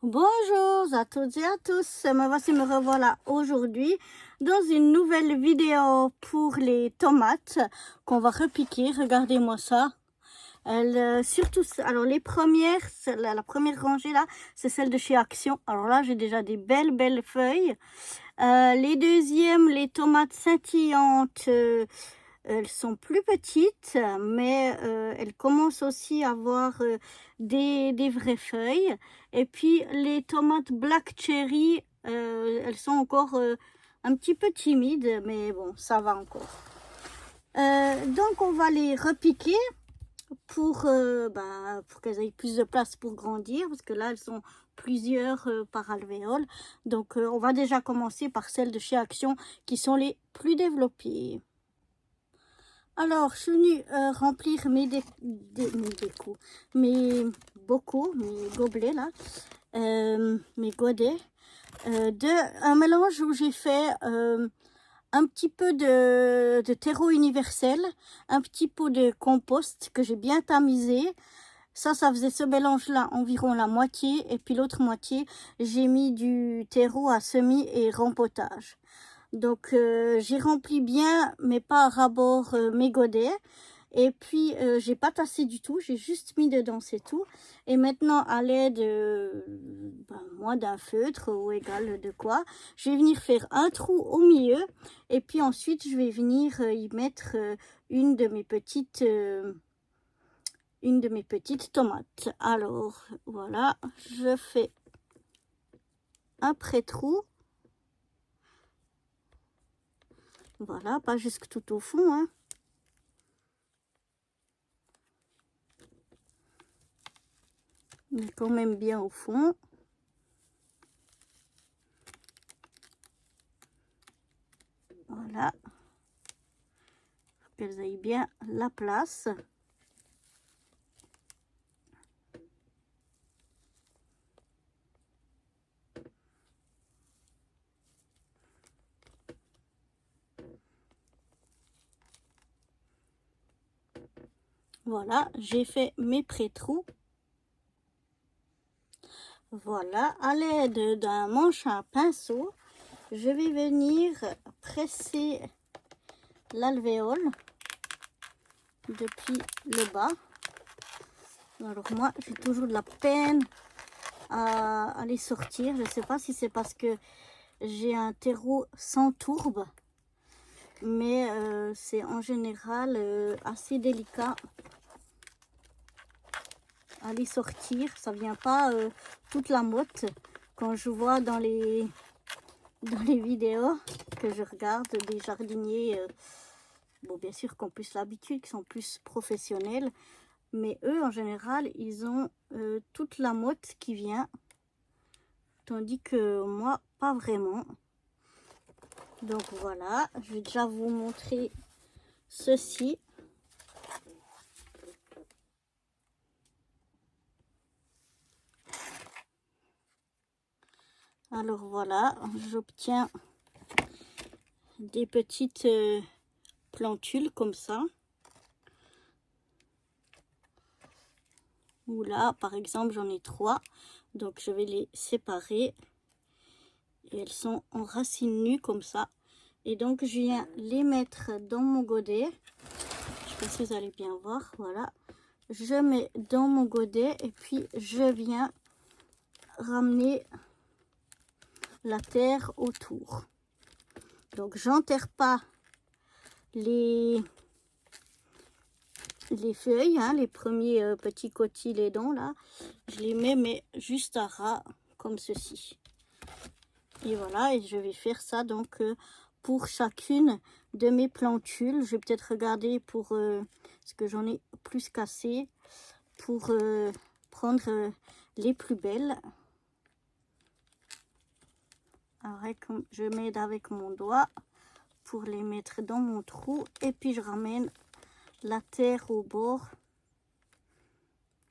Bonjour à toutes et à tous, me revoilà aujourd'hui dans une nouvelle vidéo pour les tomates qu'on va repiquer. Regardez-moi ça. Surtout, alors les premières, la première rangée là, c'est celle de chez Action. Alors là, j'ai déjà des belles feuilles. Les deuxièmes, les tomates scintillantes, elles sont plus petites, mais elles commencent aussi à avoir des vraies feuilles. Et puis les tomates Black Cherry, elles sont encore un petit peu timides, mais bon, ça va encore. Donc on va les repiquer pour qu'elles aient plus de place pour grandir, parce que là elles sont plusieurs par alvéole. Donc on va déjà commencer par celles de chez Action qui sont les plus développées. Alors, je suis venue remplir mes bocaux, mes gobelets là, mes godets, un mélange où j'ai fait un petit peu de terreau universel, un petit pot de compost que j'ai bien tamisé. Ça faisait ce mélange-là environ la moitié, et puis l'autre moitié, j'ai mis du terreau à semis et rempotage. Donc j'ai rempli bien, mais pas à ras-bord, mes godets. Et puis j'ai pas tassé du tout, j'ai juste mis dedans, c'est tout. Et maintenant, à l'aide moi d'un feutre ou égal de quoi, je vais venir faire un trou au milieu. Et puis ensuite, je vais venir y mettre une de mes petites tomates. Alors voilà, je fais un pré-trou. Voilà, pas jusque tout au fond, hein. Mais quand même bien au fond. Voilà. Faut qu'elles aient bien la place. Voilà, j'ai fait mes pré-trous. Voilà, à l'aide d'un manche à pinceau, je vais venir presser l'alvéole depuis le bas. Alors moi, j'ai toujours de la peine à les sortir. Je ne sais pas si c'est parce que j'ai un terreau sans tourbe, mais c'est en général assez délicat à les sortir. Ça vient pas toute la motte quand je vois dans les vidéos que je regarde des jardiniers, bon bien sûr qu'on plus l'habitude, qui sont plus professionnels, mais eux en général ils ont toute la motte qui vient, tandis que moi pas vraiment. Donc voilà, je vais déjà vous montrer ceci. Alors voilà, j'obtiens des petites plantules comme ça. Ou là, par exemple, j'en ai 3. Donc je vais les séparer. Et elles sont en racines nues comme ça. Et donc je viens les mettre dans mon godet. Je sais pas si vous allez bien voir. Voilà. Je mets dans mon godet et puis je viens ramener la terre autour. Donc j'enterre pas les feuilles, hein, les premiers petits cotylédons là. Je les mets mais juste à ras comme ceci. Et voilà, et je vais faire ça donc pour chacune de mes plantules. Je vais peut-être regarder pour ce que j'en ai plus cassé pour prendre les plus belles. Avec, je m'aide avec mon doigt pour les mettre dans mon trou et puis je ramène la terre au bord.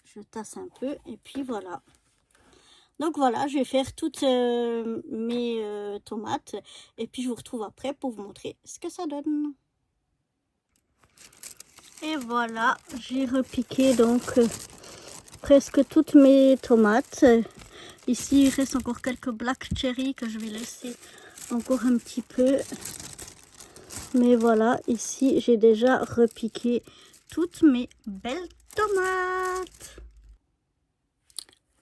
Je tasse un peu et puis voilà. Donc voilà, je vais faire toutes mes tomates et puis je vous retrouve après pour vous montrer ce que ça donne. Et voilà, j'ai repiqué donc presque toutes mes tomates. Ici, il reste encore quelques black cherry que je vais laisser encore un petit peu. Mais voilà, ici, j'ai déjà repiqué toutes mes belles tomates.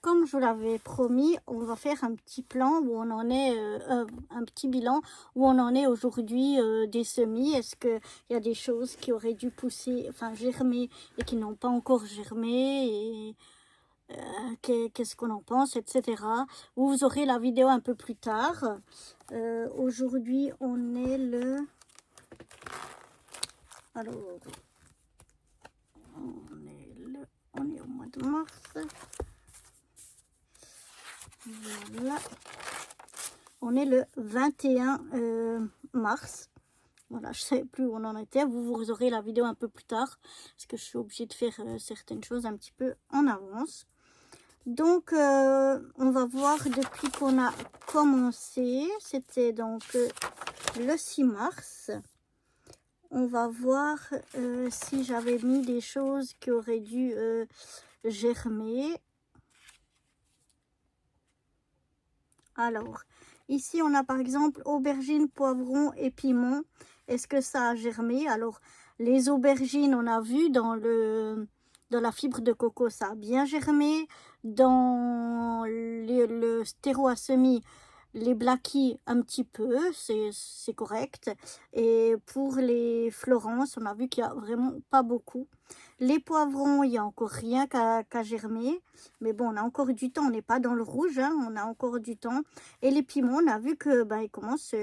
Comme je vous l'avais promis, on va faire un petit plan où on en est, un petit bilan où on en est aujourd'hui des semis. Est-ce qu'il y a des choses qui auraient dû pousser, enfin germer et qui n'ont pas encore germé et qu'est-ce qu'on en pense, etc. Vous aurez la vidéo un peu plus tard. Aujourd'hui, on est le... Alors, on est au mois de mars. Voilà. On est le 21 mars. Voilà, je ne sais plus où on en était. Vous aurez la vidéo un peu plus tard. Parce que je suis obligée de faire certaines choses un petit peu en avance. Donc, on va voir depuis qu'on a commencé. C'était donc le 6 mars. On va voir si j'avais mis des choses qui auraient dû germer. Alors, ici, on a par exemple aubergines, poivrons et piments. Est-ce que ça a germé? Alors, les aubergines, on a vu dans la fibre de coco, ça a bien germé. Dans le stéro à semis, les blackies, un petit peu, c'est correct. Et pour les Florence, on a vu qu'il n'y a vraiment pas beaucoup. Les poivrons, il n'y a encore rien qu'à germer. Mais bon, on a encore du temps. On n'est pas dans le rouge, hein, on a encore du temps. Et les piments, on a vu que ils commencent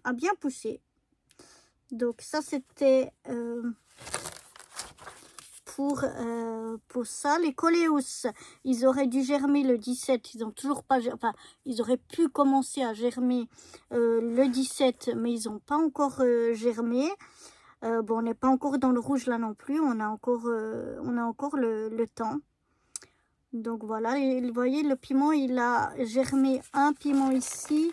à bien pousser. Donc ça, c'était pour ça. Les coléus, ils auraient dû germer le 17. Ils ont toujours pas... Enfin, ils auraient pu commencer à germer le 17, mais ils n'ont pas encore germé. Bon, on n'est pas encore dans le rouge là non plus, on a encore le temps. Donc voilà, vous voyez, le piment, il a germé un piment ici.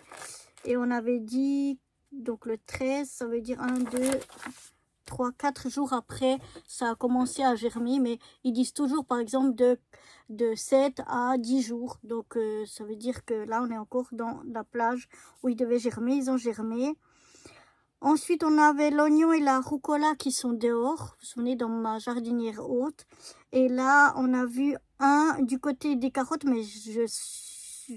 Et on avait dit, donc le 13, ça veut dire 1, 2, 3, 4 jours après, ça a commencé à germer. Mais ils disent toujours, par exemple, de 7 à 10 jours. Donc ça veut dire que là, on est encore dans la plage où ils devaient germer, ils ont germé. Ensuite, on avait l'oignon et la rucola qui sont dehors. Vous vous souvenez, dans ma jardinière haute. Et là, on a vu un du côté des carottes, mais je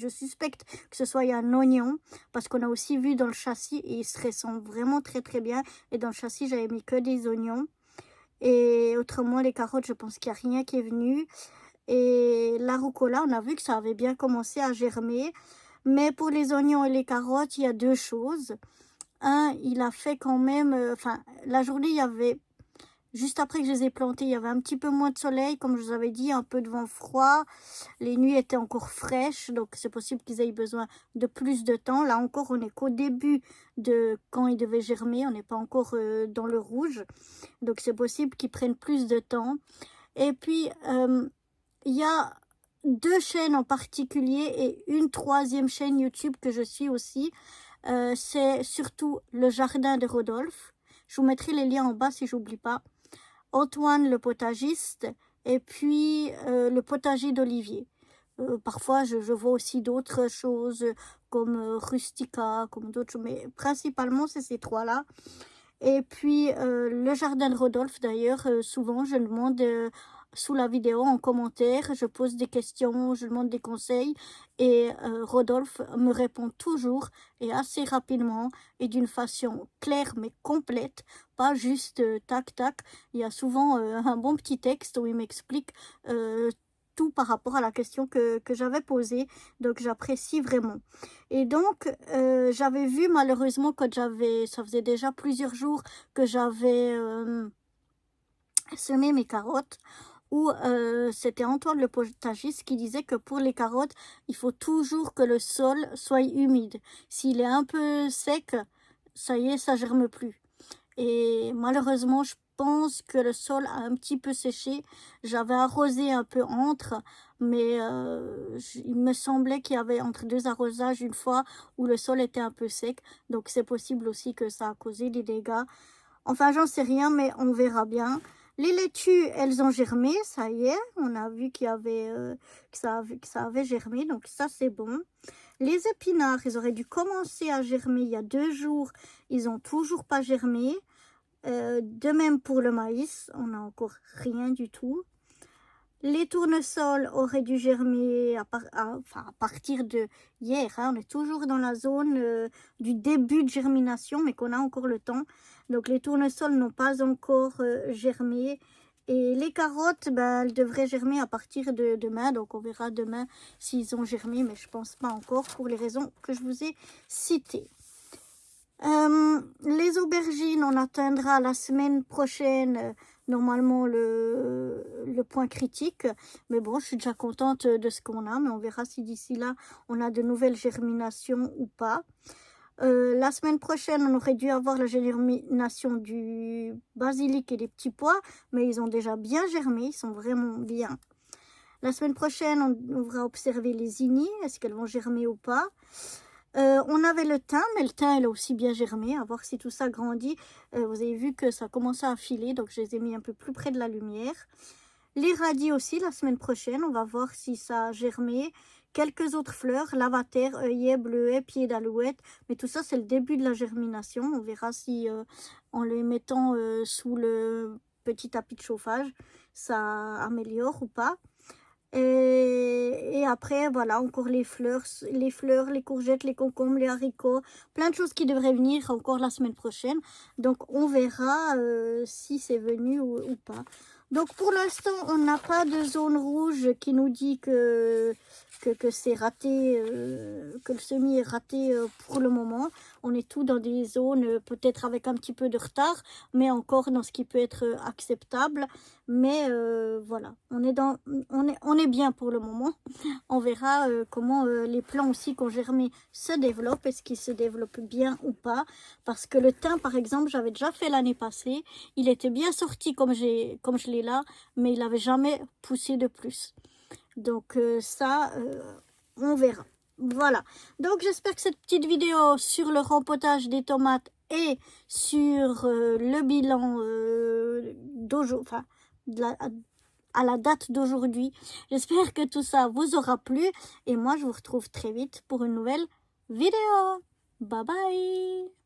suspecte que ce soit un oignon. Parce qu'on a aussi vu dans le châssis et il se ressent vraiment très très bien. Et dans le châssis, j'avais mis que des oignons. Et autrement, les carottes, je pense qu'il n'y a rien qui est venu. Et la rucola, on a vu que ça avait bien commencé à germer. Mais pour les oignons et les carottes, il y a deux choses. Un, il a fait quand même, enfin, la journée, il y avait, juste après que je les ai plantés, il y avait un petit peu moins de soleil, comme je vous avais dit, un peu de vent froid. Les nuits étaient encore fraîches, donc c'est possible qu'ils aient besoin de plus de temps. Là encore, on n'est qu'au début de quand ils devaient germer, on n'est pas encore dans le rouge. Donc c'est possible qu'ils prennent plus de temps. Et puis, il y a deux chaînes en particulier et une troisième chaîne YouTube que je suis aussi. C'est surtout le jardin de Rodolphe. Je vous mettrai les liens en bas si j'oublie pas. Antoine le potagiste et puis le potager d'Olivier. Parfois je vois aussi d'autres choses comme Rustica, comme d'autres choses, mais principalement c'est ces trois-là. Et puis le jardin de Rodolphe d'ailleurs, souvent je demande sous la vidéo en commentaire, je pose des questions, je demande des conseils et Rodolphe me répond toujours et assez rapidement et d'une façon claire mais complète, pas juste tac tac. Il y a souvent un bon petit texte où il m'explique tout par rapport à la question que j'avais posée, donc j'apprécie vraiment. Et donc j'avais vu malheureusement quand ça faisait déjà plusieurs jours que j'avais semé mes carottes, où c'était Antoine le potagiste qui disait que pour les carottes, il faut toujours que le sol soit humide. S'il est un peu sec, ça y est, ça germe plus. Et malheureusement, je pense que le sol a un petit peu séché. J'avais arrosé un peu entre, mais il me semblait qu'il y avait entre deux arrosages une fois où le sol était un peu sec. Donc c'est possible aussi que ça a causé des dégâts. Enfin, j'en sais rien, mais on verra bien. Les laitues, elles ont germé, ça y est. On a vu qu'il y avait, que ça avait germé, donc ça c'est bon. Les épinards, ils auraient dû commencer à germer il y a 2 jours. Ils n'ont toujours pas germé. De même pour le maïs, on n'a encore rien du tout. Les tournesols auraient dû germer à partir de hier. Hein. On est toujours dans la zone du début de germination, mais qu'on a encore le temps. Donc les tournesols n'ont pas encore germé. Et les carottes, ben, elles devraient germer à partir de demain. Donc on verra demain s'ils ont germé, mais je ne pense pas encore pour les raisons que je vous ai citées. Les aubergines, on atteindra la semaine prochaine normalement le point critique, mais bon, je suis déjà contente de ce qu'on a, mais on verra si d'ici là on a de nouvelles germinations ou pas. La semaine prochaine, on aurait dû avoir la germination du basilic et des petits pois, mais ils ont déjà bien germé, ils sont vraiment bien. La semaine prochaine, on va observer les zinnies, est-ce qu'elles vont germer ou pas. On avait le thym, mais le thym, il a aussi bien germé, à voir si tout ça grandit. Vous avez vu que ça commençait à filer, donc je les ai mis un peu plus près de la lumière. Les radis aussi, la semaine prochaine, on va voir si ça a germé. Quelques autres fleurs, lavater, œillet, bleuet, pied d'alouette, mais tout ça, c'est le début de la germination. On verra si, en les mettant sous le petit tapis de chauffage, ça améliore ou pas. Et après, voilà, encore les fleurs, les courgettes, les concombres, les haricots, plein de choses qui devraient venir encore la semaine prochaine. Donc, on verra si c'est venu ou pas. Donc, pour l'instant, on n'a pas de zone rouge qui nous dit que c'est raté, que le semis est raté pour le moment. On est tout dans des zones peut-être avec un petit peu de retard, mais encore dans ce qui peut être acceptable. Mais voilà, on est bien pour le moment. On verra comment les plants aussi qu'on germé se développent, est-ce qu'ils se développent bien ou pas. Parce que le thym, par exemple, j'avais déjà fait l'année passée. Il était bien sorti comme je l'ai là, mais il n'avait jamais poussé de plus. Donc ça, on verra. Voilà. Donc j'espère que cette petite vidéo sur le rempotage des tomates et sur le bilan d'aujourd'hui, enfin, à la date d'aujourd'hui, j'espère que tout ça vous aura plu. Et moi, je vous retrouve très vite pour une nouvelle vidéo. Bye bye!